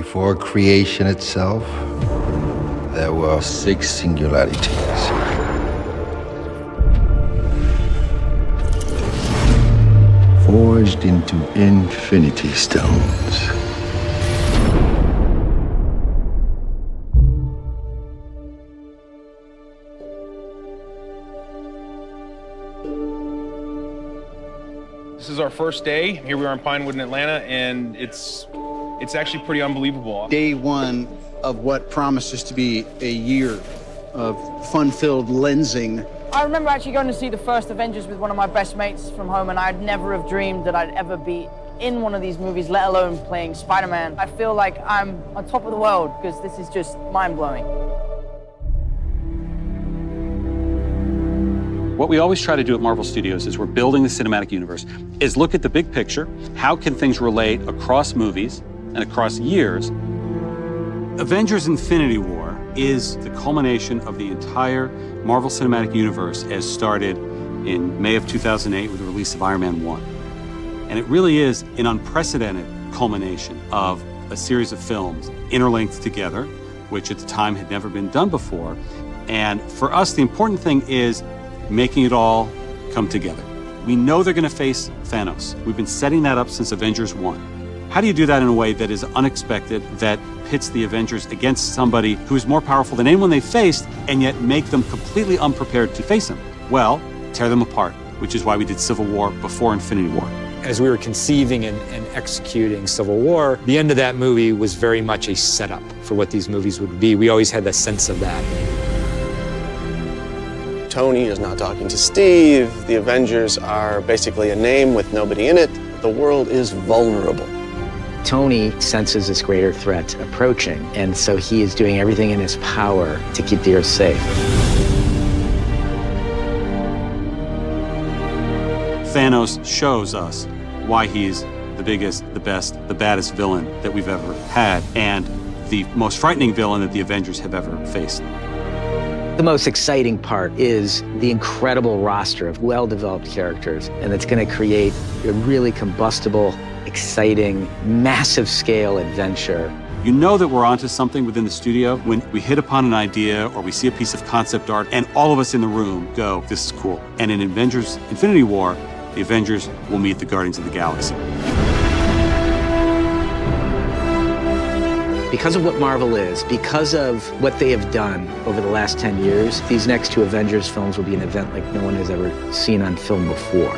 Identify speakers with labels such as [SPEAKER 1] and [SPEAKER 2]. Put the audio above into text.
[SPEAKER 1] Before creation itself, there were 6 singularities. Forged into Infinity Stones.
[SPEAKER 2] This is our first day. Here we are in Pinewood in Atlanta, and it's actually pretty unbelievable.
[SPEAKER 3] Day one of what promises to be a year of fun-filled lensing.
[SPEAKER 4] I remember actually going to see the first Avengers with one of my best mates from home, and I'd never have dreamed that I'd ever be in one of these movies, let alone playing Spider-Man. I feel like I'm on top of the world because this is just mind-blowing.
[SPEAKER 5] What we always try to do at Marvel Studios is we're building the cinematic universe, is look at the big picture. How can things relate across movies and across years? Avengers Infinity War is the culmination of the entire Marvel Cinematic Universe as started in May of 2008 with the release of Iron Man 1. And it really is an unprecedented culmination of a series of films interlinked together, which at the time had never been done before. And for us, the important thing is making it all come together. We know they're going to face Thanos. We've been setting that up since Avengers 1. How do you do that in a way that is unexpected, that pits the Avengers against somebody who is more powerful than anyone they faced, and yet make them completely unprepared to face him? Well, tear them apart, which is why we did Civil War before Infinity War.
[SPEAKER 6] As we were conceiving and executing Civil War, the end of that movie was very much a setup for what these movies would be. We always had the sense of that.
[SPEAKER 7] Tony is not talking to Steve. The Avengers are basically a name with nobody in it. The world is vulnerable.
[SPEAKER 8] Tony senses this greater threat approaching, and so he is doing everything in his power to keep the Earth safe.
[SPEAKER 5] Thanos shows us why he's the biggest, the best, the baddest villain that we've ever had, and the most frightening villain that the Avengers have ever faced.
[SPEAKER 8] The most exciting part is the incredible roster of well-developed characters, and it's going to create a really combustible, exciting, massive-scale adventure.
[SPEAKER 5] You know that we're onto something within the studio when we hit upon an idea or we see a piece of concept art and all of us in the room go, this is cool. And in Avengers Infinity War, the Avengers will meet the Guardians of the Galaxy.
[SPEAKER 8] Because of what Marvel is, because of what they have done over the last 10 years, these next 2 Avengers films will be an event like no one has ever seen on film before.